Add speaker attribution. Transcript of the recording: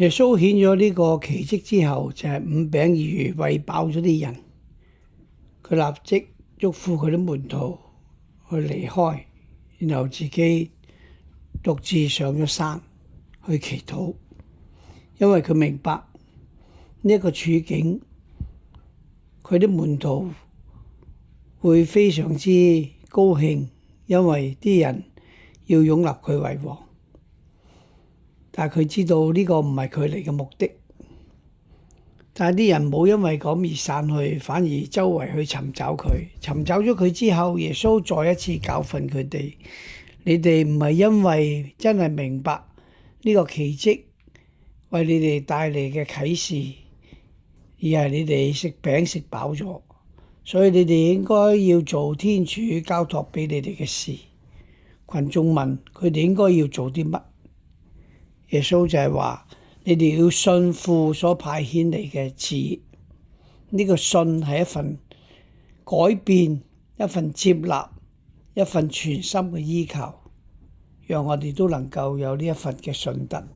Speaker 1: 耶穌顯咗呢個奇蹟之後，就係5餅2魚餵飽咗啲人，佢立即囑咐佢啲門徒去離開，然後自己獨自上咗山去祈禱，因為佢明白呢一個處境，佢啲門徒會非常之高興，因為啲人要擁立佢為王。但係佢知道呢個唔係佢嚟嘅目的，但係啲人冇因為咁而散去，反而周圍去尋找佢。尋找咗佢之後，耶穌再一次教訓佢哋：你哋唔係因為真係明白呢個奇蹟為你哋帶嚟嘅啟示，而係你哋食餅食飽咗，所以你哋應該要做天主交託俾你哋嘅事。群眾問佢哋應該要做啲乜？耶穌就係話：你哋要信父所派遣嚟嘅旨。呢個信係一份改變，一份接納，一份全心嘅依靠，讓我哋都能夠有呢一份嘅信德。